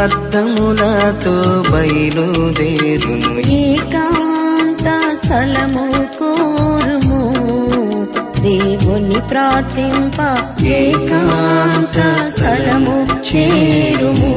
ప్రార్థములతో బయలుదేరును. ఏకాంత స్థలము కోరుము దేవుని ప్రార్థింప ఏకాంత స్థలము చేరుము.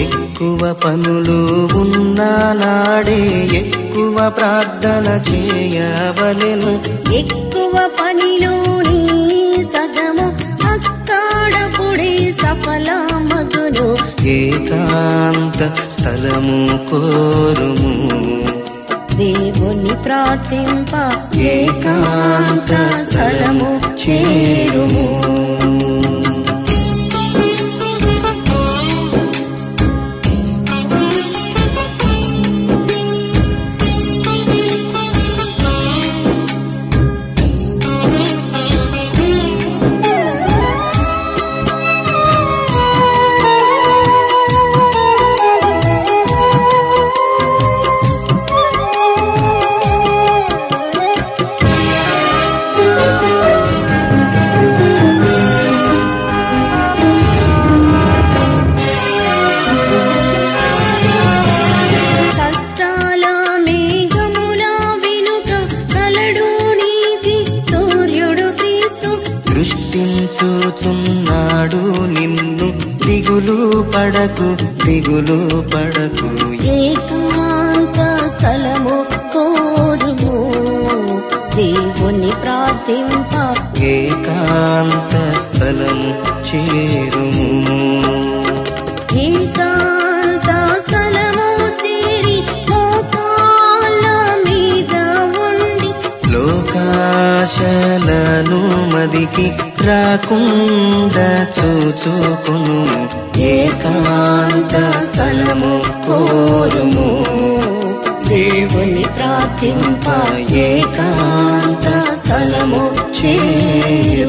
ఎక్కువ పనులు ఉన్న నాడే ఎక్కువ ప్రార్థన చేయవలెను. ఎక్కువ పనిలో నీ సగము అక్కడపుడే సఫలమగును. ఏకాంత స్థలము కోరుము దేవుని ప్రార్థింప ఏకాంత స్థలము చేరుము. దృష్టించుచున్నాడు నిన్ను, దిగులు పడకు దిగులు పడకు. ఏకాంత స్థలము కోరుము దేవుని ప్రార్థింప ఏకాంత స్థలము చేరుము. ఏకాంత స్థలము చేరి మోకాళ్ళ మీద ఉండి లోకాశలను మదికి రాకుండా చూచుకును. ఏకాంత స్థలము కోరుము దేవుని ప్రార్థింప ఏకాంత స్థలము చేరుము.